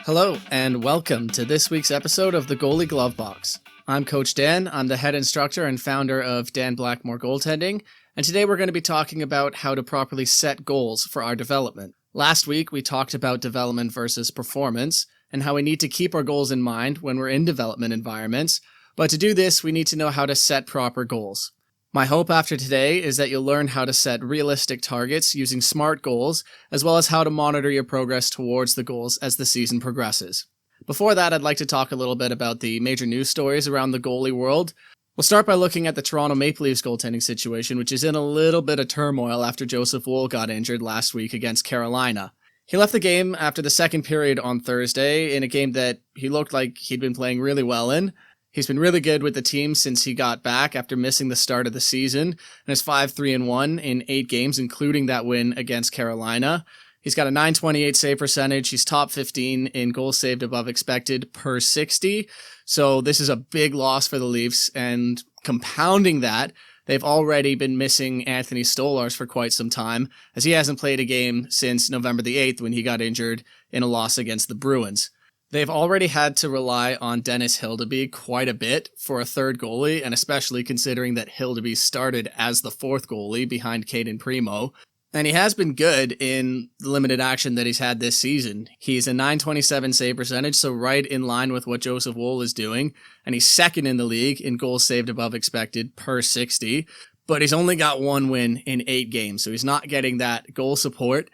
Hello, and welcome to this week's episode of the Goalie Glove Box. I'm Coach Dan. I'm the head instructor and founder of Dan Blackmore Goaltending, and today we're going to be talking about how to properly set goals for our development. Last week, we talked about development versus performance, and how we need to keep our goals in mind when we're in development environments, but to do this, we need to know how to set proper goals. My hope after today is that you'll learn how to set realistic targets using SMART goals, as well as how to monitor your progress towards the goals as the season progresses. Before that, I'd like to talk a little bit about the major news stories around the goalie world. We'll start by looking at the Toronto Maple Leafs goaltending situation, which is in a little bit of turmoil after Joseph Woll got injured last week against Carolina. He left the game after the second period on Thursday in a game that he looked like he'd been playing really well in. He's been really good with the team since he got back after missing the start of the season, and is 5-3-1 in 8 games, including that win against Carolina. He's got a .928 save percentage. He's top 15 in goals saved above expected per 60. So this is a big loss for the Leafs, and compounding that, they've already been missing Anthony Stolarz for quite some time, as he hasn't played a game since November the 8th when he got injured in a loss against the Bruins. They've already had to rely on Dennis Hildeby quite a bit for a third goalie, and especially considering that Hildeby started as the fourth goalie behind Caden Primo. And he has been good in the limited action that he's had this season. He's a .927 save percentage, so right in line with what Joseph Woll is doing, and he's second in the league in goals saved above expected per 60, but he's only got 1 win in 8 games, so he's not getting that goal support.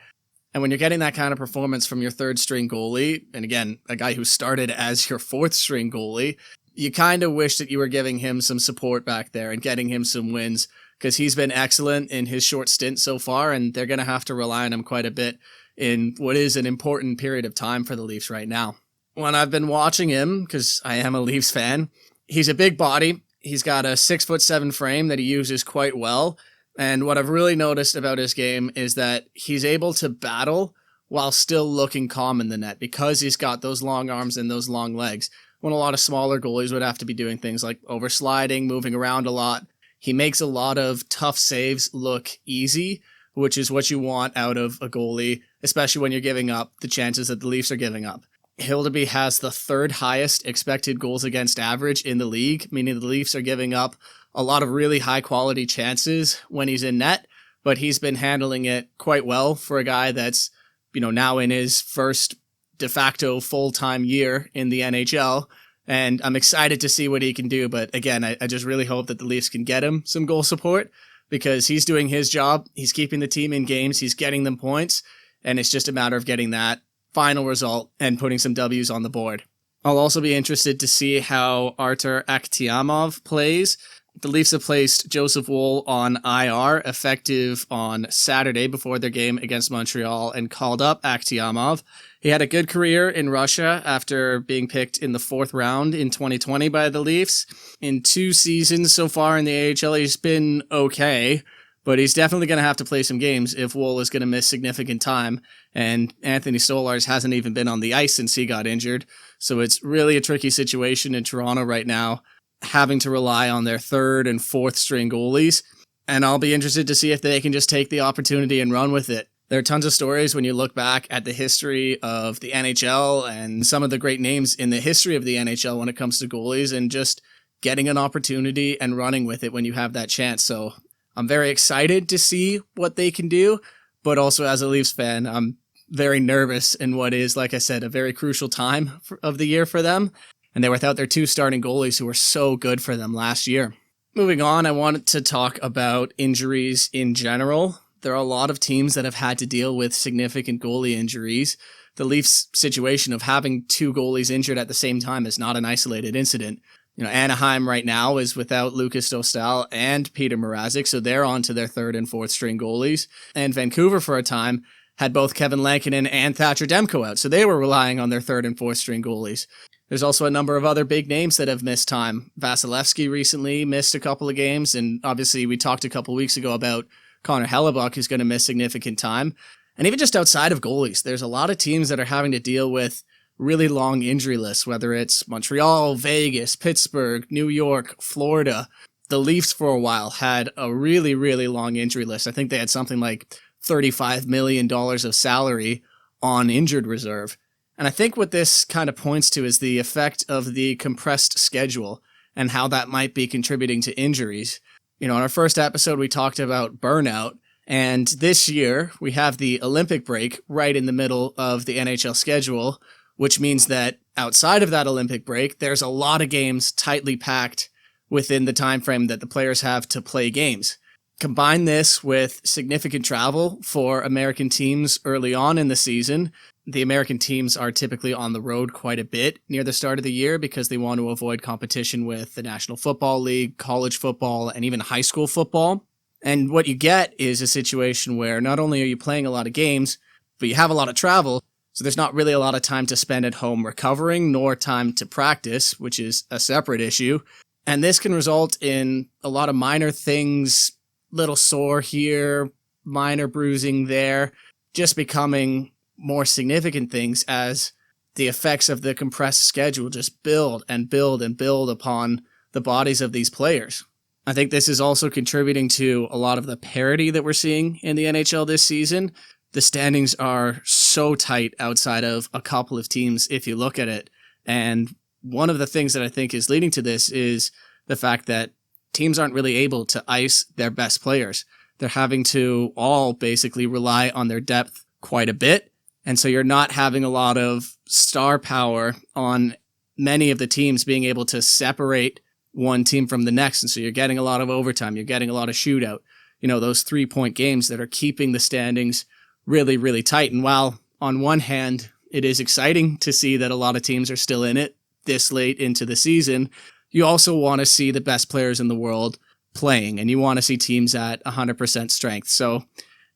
And when you're getting that kind of performance from your third string goalie, and again, a guy who started as your fourth string goalie, you kind of wish that you were giving him some support back there and getting him some wins, because he's been excellent in his short stint so far, and they're going to have to rely on him quite a bit in what is an important period of time for the Leafs right now. When I've been watching him, because I am a Leafs fan, he's a big body. He's got a 6'7" frame that he uses quite well. And what I've really noticed about his game is that he's able to battle while still looking calm in the net because he's got those long arms and those long legs. When a lot of smaller goalies would have to be doing things like oversliding, moving around a lot, he makes a lot of tough saves look easy, which is what you want out of a goalie, especially when you're giving up the chances that the Leafs are giving up. Hildeby has the 3rd highest expected goals against average in the league, meaning the Leafs are giving up a lot of really high quality chances when he's in net, but he's been handling it quite well for a guy that's, now in his first de facto full-time year in the NHL. And I'm excited to see what he can do. But again, I just really hope that the Leafs can get him some goal support because he's doing his job. He's keeping the team in games. He's getting them points. And it's just a matter of getting that final result and putting some W's on the board. I'll also be interested to see how Artur Akhtiamov plays. The Leafs have placed Joseph Woll on IR effective on Saturday before their game against Montreal and called up Akhtiamov. He had a good career in Russia after being picked in the 4th round in 2020 by the Leafs. In 2 seasons so far in the AHL, he's been okay, but he's definitely going to have to play some games if Woll is going to miss significant time. And Anthony Stolarz hasn't even been on the ice since he got injured. So it's really a tricky situation in Toronto right now, having to rely on their 3rd and 4th string goalies. And I'll be interested to see if they can just take the opportunity and run with it. There are tons of stories when you look back at the history of the NHL and some of the great names in the history of the NHL when it comes to goalies and just getting an opportunity and running with it when you have that chance. So I'm very excited to see what they can do, but also as a Leafs fan, I'm very nervous in what is, like I said, a very crucial time of the year for them. And they're without their 2 starting goalies who were so good for them last year. Moving on, I wanted to talk about injuries in general. There are a lot of teams that have had to deal with significant goalie injuries. The Leafs' situation of having 2 goalies injured at the same time is not an isolated incident. Anaheim right now is without Lucas Dostal and Peter Mrazek, so they're on to their 3rd and 4th string goalies. And Vancouver for a time had both Kevin Lankinen and Thatcher Demko out, so they were relying on their 3rd and 4th string goalies. There's also a number of other big names that have missed time. Vasilevsky recently missed a couple of games, and obviously we talked a couple weeks ago about Connor Hellebuck, who's going to miss significant time. And even just outside of goalies, there's a lot of teams that are having to deal with really long injury lists, whether it's Montreal, Vegas, Pittsburgh, New York, Florida. The Leafs for a while had a really, really long injury list. I think they had something like $35 million of salary on injured reserve. And I think what this kind of points to is the effect of the compressed schedule and how that might be contributing to injuries. In our first episode, we talked about burnout. And this year, we have the Olympic break right in the middle of the NHL schedule, which means that outside of that Olympic break, there's a lot of games tightly packed within the time frame that the players have to play games. Combine this with significant travel for American teams early on in the season. The American teams are typically on the road quite a bit near the start of the year because they want to avoid competition with the National Football League, college football, and even high school football. And what you get is a situation where not only are you playing a lot of games, but you have a lot of travel, so there's not really a lot of time to spend at home recovering, nor time to practice, which is a separate issue. And this can result in a lot of minor things, little sore here, minor bruising there, just becoming more significant things as the effects of the compressed schedule just build and build and build upon the bodies of these players. I think this is also contributing to a lot of the parity that we're seeing in the NHL this season. The standings are so tight outside of a couple of teams if you look at it. And one of the things that I think is leading to this is the fact that teams aren't really able to ice their best players. They're having to all basically rely on their depth quite a bit. And so you're not having a lot of star power on many of the teams being able to separate one team from the next. And so you're getting a lot of overtime. You're getting a lot of shootout. Those 3-point games that are keeping the standings really, really tight. And while on one hand, it is exciting to see that a lot of teams are still in it this late into the season, you also want to see the best players in the world playing, and you want to see teams at 100% strength. So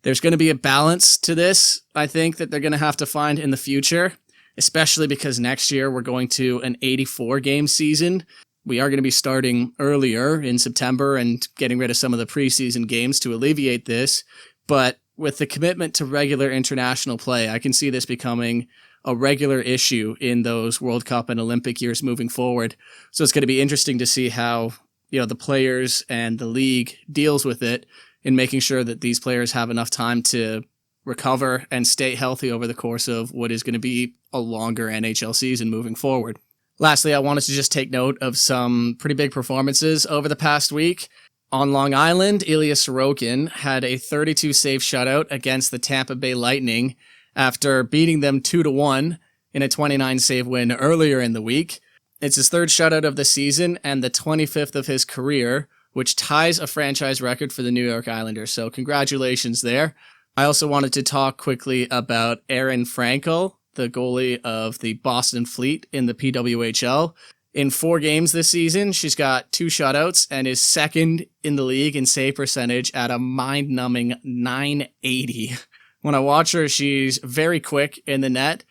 there's going to be a balance to this, I think, that they're going to have to find in the future, especially because next year we're going to an 84-game season. We are going to be starting earlier in September and getting rid of some of the preseason games to alleviate this. But with the commitment to regular international play, I can see this becoming a regular issue in those World Cup and Olympic years moving forward. So it's going to be interesting to see how, the players and the league deals with it in making sure that these players have enough time to recover and stay healthy over the course of what is going to be a longer NHL season moving forward. Lastly, I wanted to just take note of some pretty big performances over the past week. On Long Island, Ilya Sorokin had a 32-save shutout against the Tampa Bay Lightning after beating them 2-1 in a 29-save win earlier in the week. It's his third shutout of the season and the 25th of his career, which ties a franchise record for the New York Islanders. So congratulations there. I also wanted to talk quickly about Aerin Frankel, the goalie of the Boston Fleet in the PWHL. In 4 games this season, she's got 2 shutouts and is second in the league in save percentage at a mind-numbing .980. When I watch her, she's very quick in the net.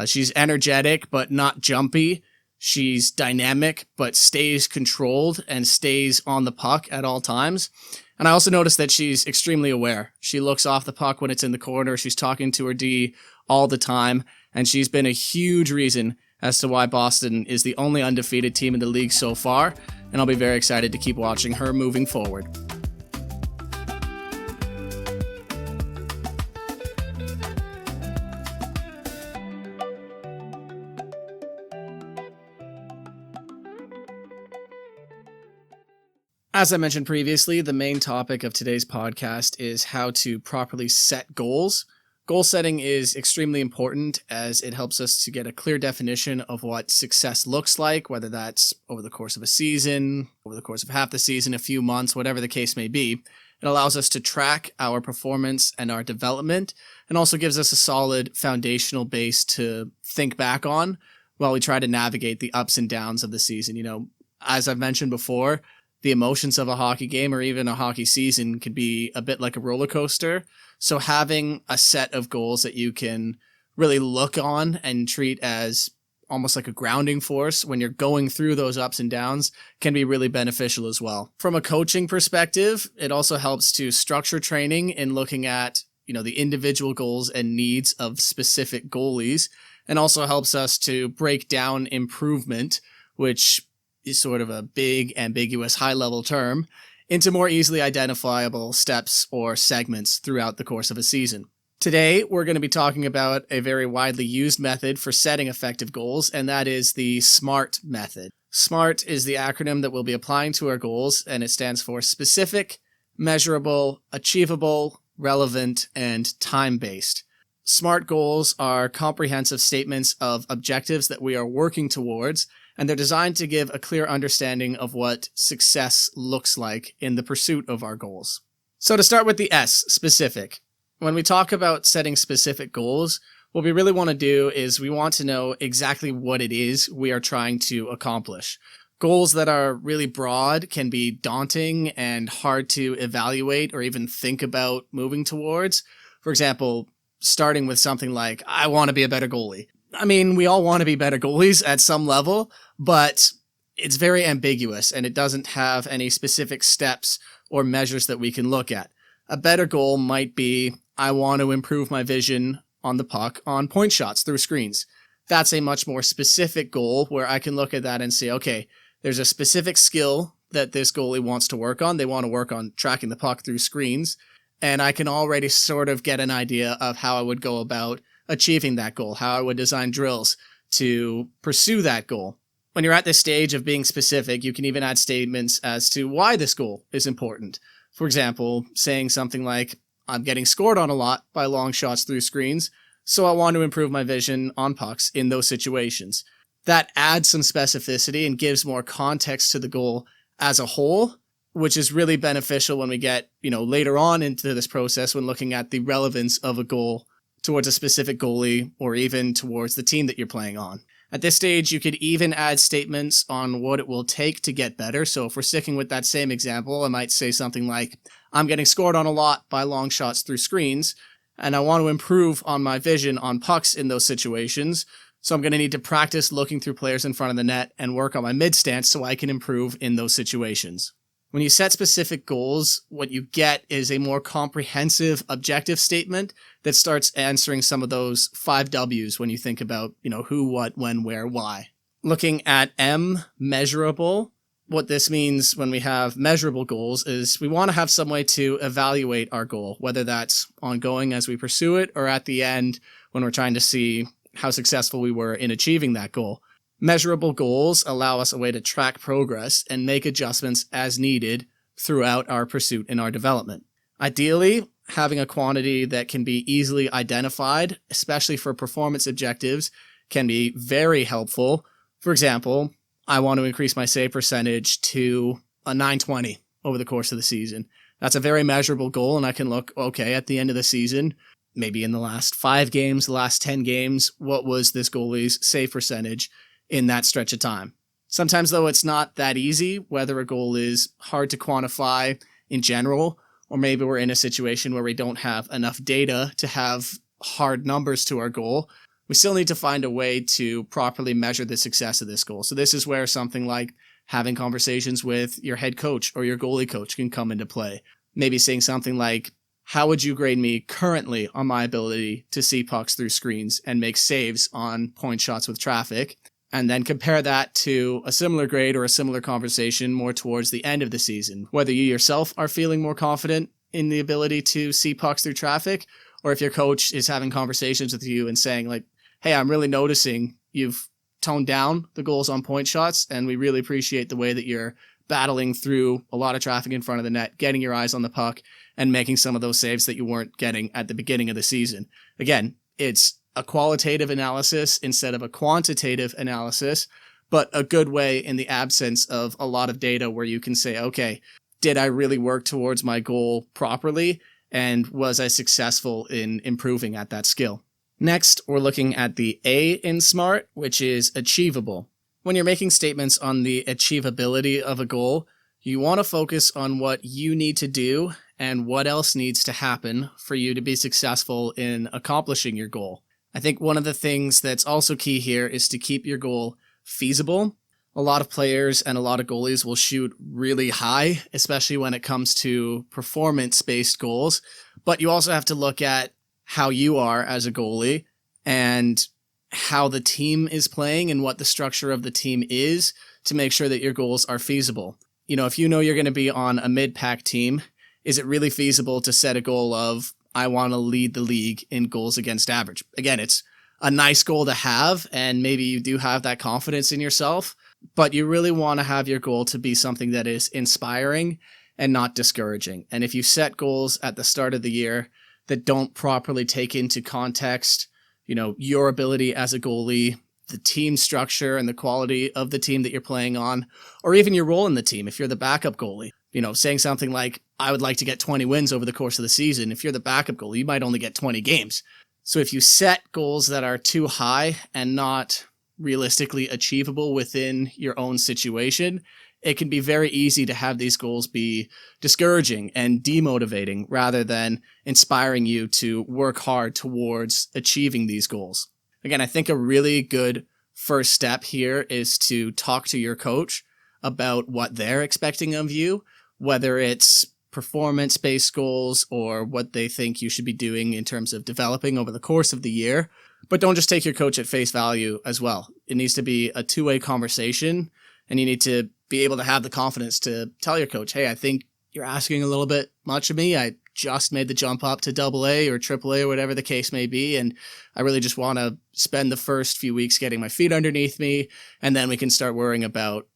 She's energetic, but not jumpy. She's dynamic, but stays controlled and stays on the puck at all times. And I also noticed that she's extremely aware. She looks off the puck when it's in the corner. She's talking to her D all the time. And she's been a huge reason as to why Boston is the only undefeated team in the league so far. And I'll be very excited to keep watching her moving forward. As I mentioned previously, the main topic of today's podcast is how to properly set goals. Goal setting is extremely important as it helps us to get a clear definition of what success looks like, whether that's over the course of a season, over the course of half the season, a few months, whatever the case may be. It allows us to track our performance and our development, and also gives us a solid foundational base to think back on while we try to navigate the ups and downs of the season. As I've mentioned before, the emotions of a hockey game or even a hockey season can be a bit like a roller coaster. So having a set of goals that you can really look on and treat as almost like a grounding force when you're going through those ups and downs can be really beneficial as well. From a coaching perspective, it also helps to structure training in looking at, the individual goals and needs of specific goalies, and also helps us to break down improvement, which is sort of a big, ambiguous, high-level term, into more easily identifiable steps or segments throughout the course of a season. Today, we're going to be talking about a very widely used method for setting effective goals, and that is the S.M.A.R.T method. S.M.A.R.T is the acronym that we'll be applying to our goals, and it stands for specific, measurable, achievable, relevant, and time-based. S.M.A.R.T goals are comprehensive statements of objectives that we are working towards, and they're designed to give a clear understanding of what success looks like in the pursuit of our goals. So to start with the S, specific. When we talk about setting specific goals, what we really want to do is we want to know exactly what it is we are trying to accomplish. Goals that are really broad can be daunting and hard to evaluate or even think about moving towards. For example, starting with something like, I want to be a better goalie. I mean, we all want to be better goalies at some level, but it's very ambiguous and it doesn't have any specific steps or measures that we can look at. A better goal might be, I want to improve my vision on the puck on point shots through screens. That's a much more specific goal where I can look at that and say, okay, there's a specific skill that this goalie wants to work on. They want to work on tracking the puck through screens. And I can already sort of get an idea of how I would go about achieving that goal, how I would design drills to pursue that goal. When you're at this stage of being specific, you can even add statements as to why this goal is important. For example, saying something like, I'm getting scored on a lot by long shots through screens, so I want to improve my vision on pucks in those situations. That adds some specificity and gives more context to the goal as a whole, which is really beneficial when we get, later on into this process when looking at the relevance of a goal towards a specific goalie or even towards the team that you're playing on. At this stage, you could even add statements on what it will take to get better. So if we're sticking with that same example, I might say something like, I'm getting scored on a lot by long shots through screens, and I want to improve on my vision on pucks in those situations. So I'm going to need to practice looking through players in front of the net and work on my mid stance so I can improve in those situations. When you set specific goals, what you get is a more comprehensive objective statement that starts answering some of those 5 W's when you think about, who, what, when, where, why. Looking at M, measurable, what this means when we have measurable goals is we want to have some way to evaluate our goal, whether that's ongoing as we pursue it or at the end when we're trying to see how successful we were in achieving that goal. Measurable goals allow us a way to track progress and make adjustments as needed throughout our pursuit and our development. Ideally, having a quantity that can be easily identified, especially for performance objectives, can be very helpful. For example, I want to increase my save percentage to a 920 over the course of the season. That's a very measurable goal, and I can look, okay, at the end of the season, maybe in the last 5 games, the last 10 games, what was this goalie's save percentage in that stretch of time? Sometimes, though, it's not that easy, whether a goal is hard to quantify in general, or maybe we're in a situation where we don't have enough data to have hard numbers to our goal. We still need to find a way to properly measure the success of this goal. So this is where something like having conversations with your head coach or your goalie coach can come into play. Maybe saying something like, how would you grade me currently on my ability to see pucks through screens and make saves on point shots with traffic? And then compare that to a similar grade or a similar conversation more towards the end of the season, whether you yourself are feeling more confident in the ability to see pucks through traffic, or if your coach is having conversations with you and saying like, hey, I'm really noticing you've toned down the goals on point shots, and we really appreciate the way that you're battling through a lot of traffic in front of the net, getting your eyes on the puck, and making some of those saves that you weren't getting at the beginning of the season. Again, it's a qualitative analysis instead of a quantitative analysis, but a good way in the absence of a lot of data where you can say, okay, did I really work towards my goal properly? And was I successful in improving at that skill? Next, we're looking at the A in S.M.A.R.T, which is achievable. When you're making statements on the achievability of a goal, you want to focus on what you need to do and what else needs to happen for you to be successful in accomplishing your goal. I think one of the things that's also key here is to keep your goal feasible. A lot of players and a lot of goalies will shoot really high, especially when it comes to performance-based goals. But you also have to look at how you are as a goalie and how the team is playing and what the structure of the team is to make sure that your goals are feasible. If you know you're going to be on a mid-pack team, is it really feasible to set a goal of, I want to lead the league in goals against average. Again, it's a nice goal to have, and maybe you do have that confidence in yourself, but you really want to have your goal to be something that is inspiring and not discouraging. And if you set goals at the start of the year that don't properly take into context, your ability as a goalie, the team structure and the quality of the team that you're playing on, or even your role in the team, if you're the backup goalie, saying something like, I would like to get 20 wins over the course of the season. If you're the backup goalie, you might only get 20 games. So if you set goals that are too high and not realistically achievable within your own situation, it can be very easy to have these goals be discouraging and demotivating rather than inspiring you to work hard towards achieving these goals. Again, I think a really good first step here is to talk to your coach about what they're expecting of you, whether it's performance-based goals or what they think you should be doing in terms of developing over the course of the year. But don't just take your coach at face value as well. It needs to be a two-way conversation, and you need to be able to have the confidence to tell your coach, hey, I think you're asking a little bit much of me. I just made the jump up to AA or AAA or whatever the case may be, and I really just want to spend the first few weeks getting my feet underneath me, and then we can start worrying about,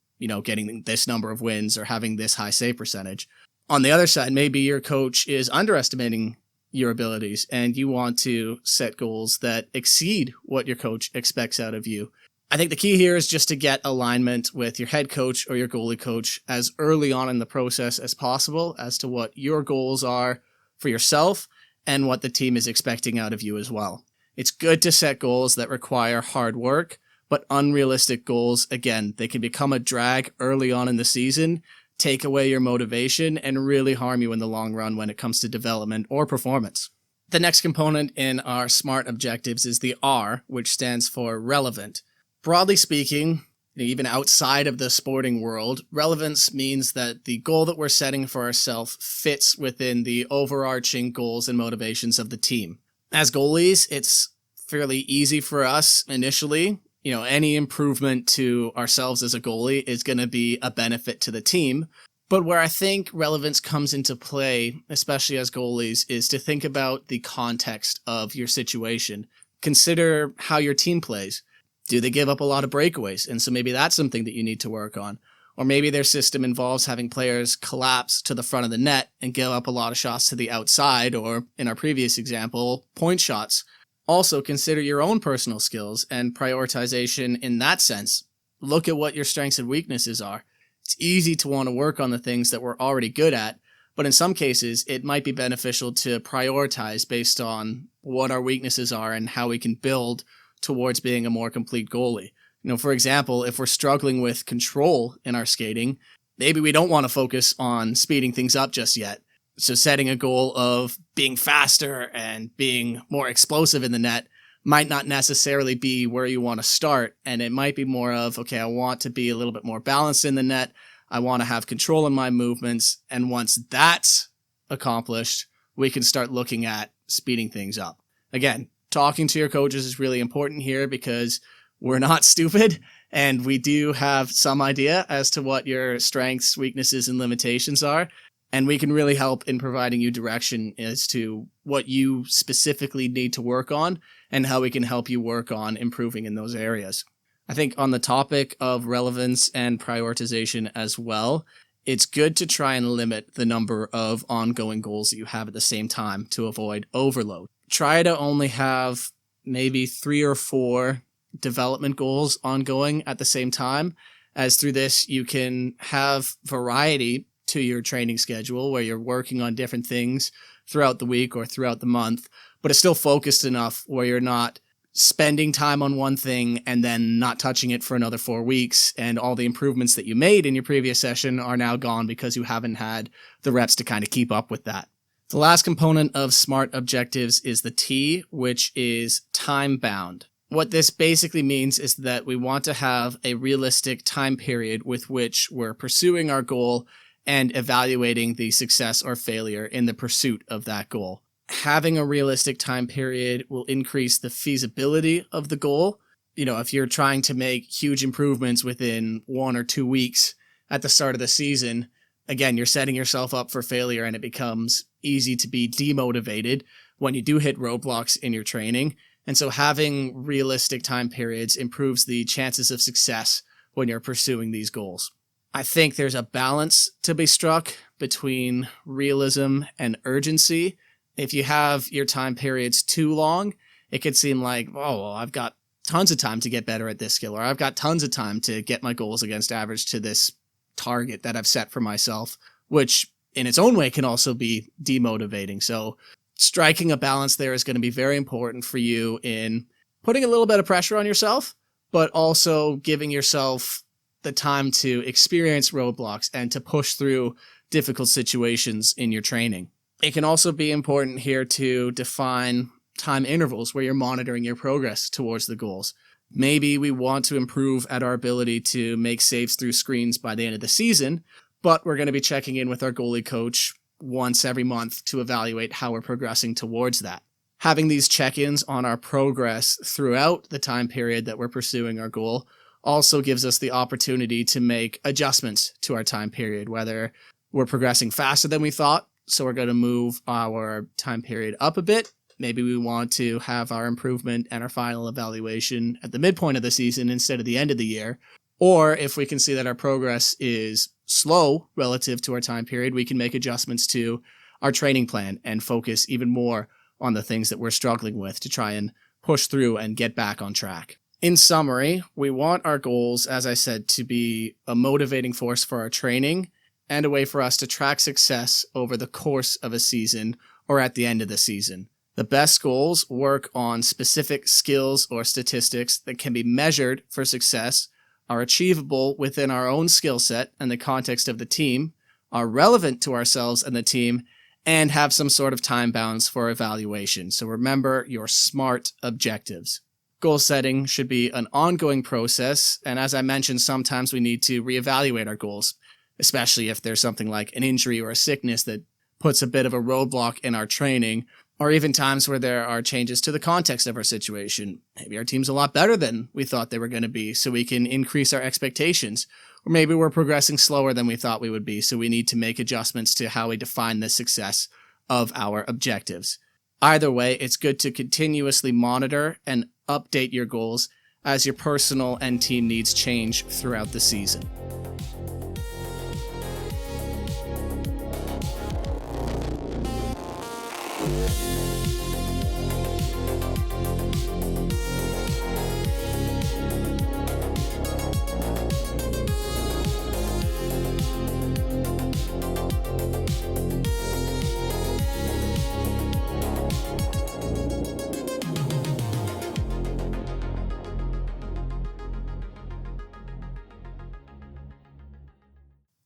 getting this number of wins or having this high save percentage. On the other side, maybe your coach is underestimating your abilities and you want to set goals that exceed what your coach expects out of you. I think the key here is just to get alignment with your head coach or your goalie coach as early on in the process as possible as to what your goals are for yourself and what the team is expecting out of you as well. It's good to set goals that require hard work, but unrealistic goals, again, they can become a drag early on in the season, take away your motivation, and really harm you in the long run when it comes to development or performance. The next component in our SMART objectives is the R, which stands for relevant. Broadly speaking, even outside of the sporting world, relevance means that the goal that we're setting for ourselves fits within the overarching goals and motivations of the team. As goalies, it's fairly easy for us initially. Any improvement to ourselves as a goalie is going to be a benefit to the team. But where I think relevance comes into play, especially as goalies, is to think about the context of your situation. Consider how your team plays. Do they give up a lot of breakaways? And so maybe that's something that you need to work on. Or maybe their system involves having players collapse to the front of the net and give up a lot of shots to the outside, or in our previous example, point shots. Also, consider your own personal skills and prioritization in that sense. Look at what your strengths and weaknesses are. It's easy to want to work on the things that we're already good at, but in some cases, it might be beneficial to prioritize based on what our weaknesses are and how we can build towards being a more complete goalie. For example, if we're struggling with control in our skating, maybe we don't want to focus on speeding things up just yet. So setting a goal of being faster and being more explosive in the net might not necessarily be where you want to start. And it might be more of, okay, I want to be a little bit more balanced in the net. I want to have control in my movements. And once that's accomplished, we can start looking at speeding things up. Again, talking to your coaches is really important here because we're not stupid and we do have some idea as to what your strengths, weaknesses, and limitations are. And we can really help in providing you direction as to what you specifically need to work on and how we can help you work on improving in those areas. I think on the topic of relevance and prioritization as well, it's good to try and limit the number of ongoing goals that you have at the same time to avoid overload. Try to only have maybe 3 or 4 development goals ongoing at the same time, as through this you can have variety to your training schedule where you're working on different things throughout the week or throughout the month, but it's still focused enough where you're not spending time on one thing and then not touching it for another 4 weeks, and all the improvements that you made in your previous session are now gone because you haven't had the reps to kind of keep up with that. The last component of SMART objectives is the T, which is time bound. What this basically means is that we want to have a realistic time period with which we're pursuing our goal and evaluating the success or failure in the pursuit of that goal. Having a realistic time period will increase the feasibility of the goal. If you're trying to make huge improvements within 1 or 2 weeks at the start of the season, again, you're setting yourself up for failure, and it becomes easy to be demotivated when you do hit roadblocks in your training. And so having realistic time periods improves the chances of success when you're pursuing these goals. I think there's a balance to be struck between realism and urgency. If you have your time periods too long, it could seem like, oh, well, I've got tons of time to get better at this skill, or I've got tons of time to get my goals against average to this target that I've set for myself, which in its own way can also be demotivating. So striking a balance there is going to be very important for you in putting a little bit of pressure on yourself, but also giving yourself the time to experience roadblocks and to push through difficult situations in your training. It can also be important here to define time intervals where you're monitoring your progress towards the goals. Maybe we want to improve at our ability to make saves through screens by the end of the season, but we're going to be checking in with our goalie coach once every month to evaluate how we're progressing towards that. Having these check-ins on our progress throughout the time period that we're pursuing our goal also gives us the opportunity to make adjustments to our time period, whether we're progressing faster than we thought, so we're going to move our time period up a bit. Maybe we want to have our improvement and our final evaluation at the midpoint of the season instead of the end of the year. Or if we can see that our progress is slow relative to our time period, we can make adjustments to our training plan and focus even more on the things that we're struggling with to try and push through and get back on track. In summary, we want our goals, as I said, to be a motivating force for our training and a way for us to track success over the course of a season or at the end of the season. The best goals work on specific skills or statistics that can be measured for success, are achievable within our own skill set and the context of the team, are relevant to ourselves and the team, and have some sort of time bounds for evaluation. So remember your SMART objectives. Goal setting should be an ongoing process, and as I mentioned, sometimes we need to reevaluate our goals, especially if there's something like an injury or a sickness that puts a bit of a roadblock in our training, or even times where there are changes to the context of our situation. Maybe our team's a lot better than we thought they were going to be, so we can increase our expectations. Or maybe we're progressing slower than we thought we would be, so we need to make adjustments to how we define the success of our objectives. Either way, it's good to continuously monitor and update your goals as your personal and team needs change throughout the season.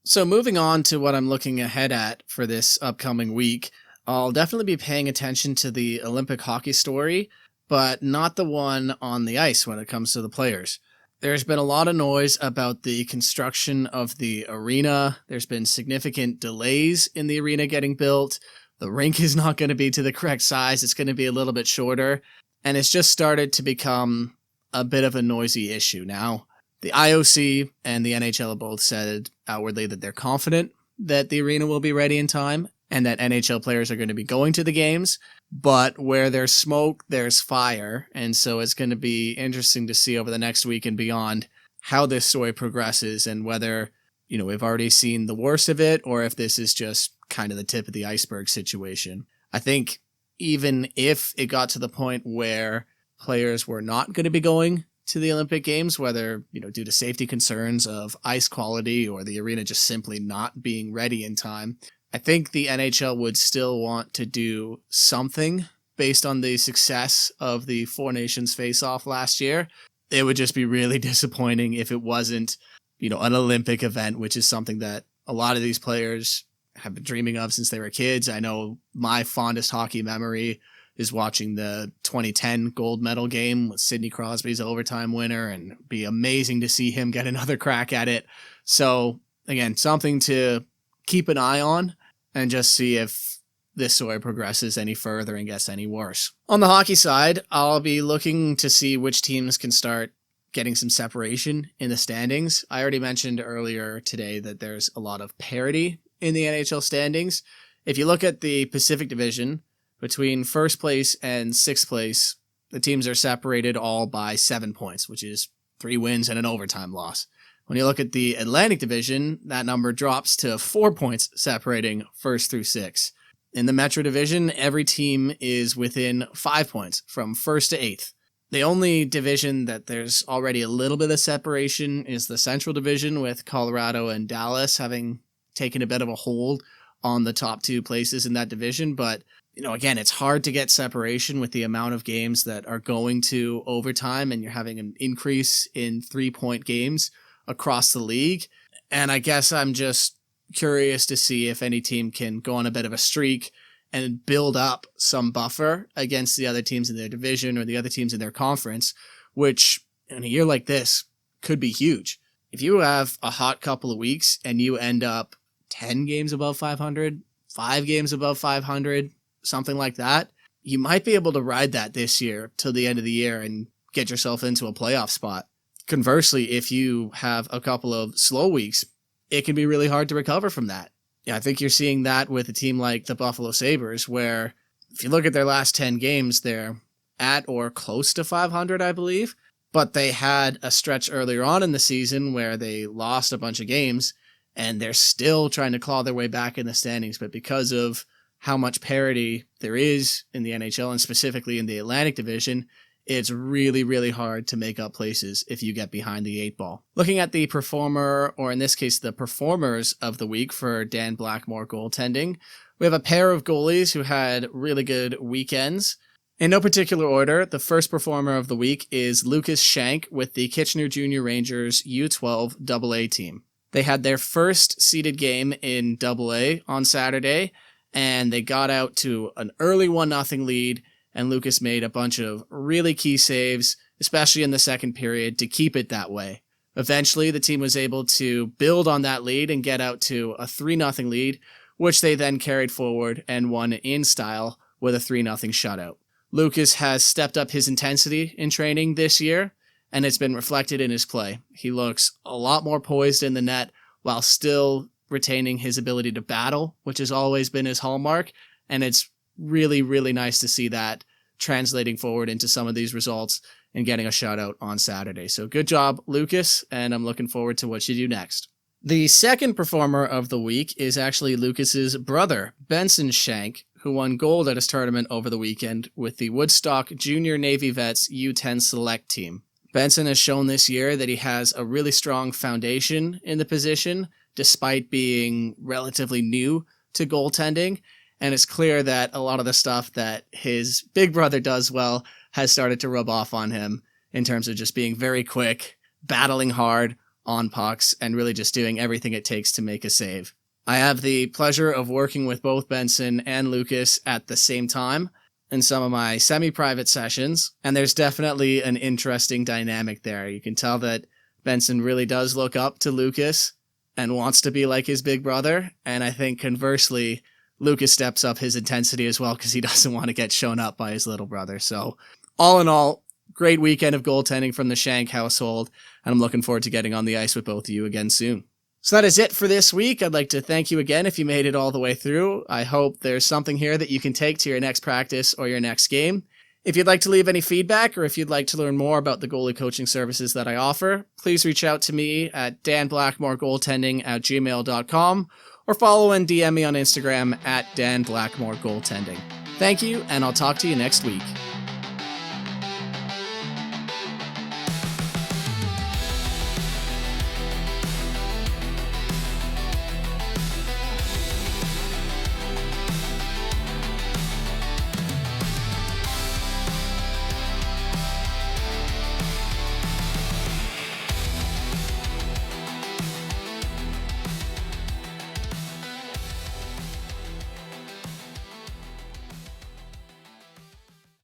So moving on to what I'm looking ahead at for this upcoming week, I'll definitely be paying attention to the Olympic hockey story, but not the one on the ice when it comes to the players. There's been a lot of noise about the construction of the arena. There's been significant delays in the arena getting built. The rink is not going to be to the correct size. It's going to be a little bit shorter. And it's just started to become a bit of a noisy issue. Now, the IOC and the NHL have both said outwardly that they're confident that the arena will be ready in time and that NHL players are going to be going to the games. But where there's smoke, there's fire. And so it's going to be interesting to see over the next week and beyond how this story progresses and whether, we've already seen the worst of it or if this is just kind of the tip of the iceberg situation. I think even if it got to the point where players were not going to be going to the Olympic Games, whether, due to safety concerns of ice quality or the arena just simply not being ready in time, I think the NHL would still want to do something based on the success of the Four Nations face-off last year. It would just be really disappointing if it wasn't, an Olympic event, which is something that a lot of these players have been dreaming of since they were kids. I know my fondest hockey memory is watching the 2010 gold medal game with Sidney Crosby's overtime winner, and it'd be amazing to see him get another crack at it. So again, something to keep an eye on and just see if this story progresses any further and gets any worse. On the hockey side, I'll be looking to see which teams can start getting some separation in the standings. I already mentioned earlier today that there's a lot of parity in the NHL standings. If you look at the Pacific Division, between first place and sixth place, the teams are separated all by 7 points, which is 3 wins and an overtime loss. When you look at the Atlantic Division, that number drops to 4 points separating first through sixth. In the Metro Division, every team is within 5 points from first to eighth. The only division that there's already a little bit of separation is the Central Division, with Colorado and Dallas having taken a bit of a hold on the top 2 places in that division. But, again, it's hard to get separation with the amount of games that are going to overtime, and you're having an increase in 3-point games across the league. And I guess I'm just curious to see if any team can go on a bit of a streak and build up some buffer against the other teams in their division or the other teams in their conference, which in a year like this could be huge. If you have a hot couple of weeks and you end up 10 games above 500, 5 games above 500, something like that, you might be able to ride that this year till the end of the year and get yourself into a playoff spot. Conversely, if you have a couple of slow weeks, it can be really hard to recover from that. Yeah, I think you're seeing that with a team like the Buffalo Sabres, where if you look at their last 10 games, they're at or close to 500, I believe. But they had a stretch earlier on in the season where they lost a bunch of games, and they're still trying to claw their way back in the standings. But because of how much parity there is in the NHL, and specifically in the Atlantic Division, it's really, really hard to make up places if you get behind the 8 ball. Looking at the performer, or in this case, the performers of the week for Dan Blackmore Goaltending, we have a pair of goalies who had really good weekends. In no particular order, the first performer of the week is Lucas Shank with the Kitchener Junior Rangers U12 AA team. They had their first seeded game in AA on Saturday, and they got out to an early 1-0 lead, and Lucas made a bunch of really key saves, especially in the second period, to keep it that way. Eventually, the team was able to build on that lead and get out to a 3-0 lead, which they then carried forward and won in style with a 3-0 shutout. Lucas has stepped up his intensity in training this year, and it's been reflected in his play. He looks a lot more poised in the net while still retaining his ability to battle, which has always been his hallmark, and it's really, really nice to see that translating forward into some of these results and getting a shutout on Saturday. So good job, Lucas, and I'm looking forward to what you do next. The second performer of the week is actually Lucas's brother, Benson Shank, who won gold at his tournament over the weekend with the Woodstock Junior Navy Vets U10 Select team. Benson has shown this year that he has a really strong foundation in the position, despite being relatively new to goaltending. And it's clear that a lot of the stuff that his big brother does well has started to rub off on him in terms of just being very quick, battling hard on pucks, and really just doing everything it takes to make a save. I have the pleasure of working with both Benson and Lucas at the same time in some of my semi-private sessions, and there's definitely an interesting dynamic there. You can tell that Benson really does look up to Lucas and wants to be like his big brother, and I think conversely, Lucas steps up his intensity as well because he doesn't want to get shown up by his little brother. So all in all, great weekend of goaltending from the Shank household, and I'm looking forward to getting on the ice with both of you again soon. So that is it for this week. I'd like to thank you again if you made it all the way through. I hope there's something here that you can take to your next practice or your next game. If you'd like to leave any feedback, or if you'd like to learn more about the goalie coaching services that I offer, please reach out to me at danblackmoregoltending@gmail.com, or follow and DM me on Instagram at Dan Blackmore Goaltending. Thank you, and I'll talk to you next week.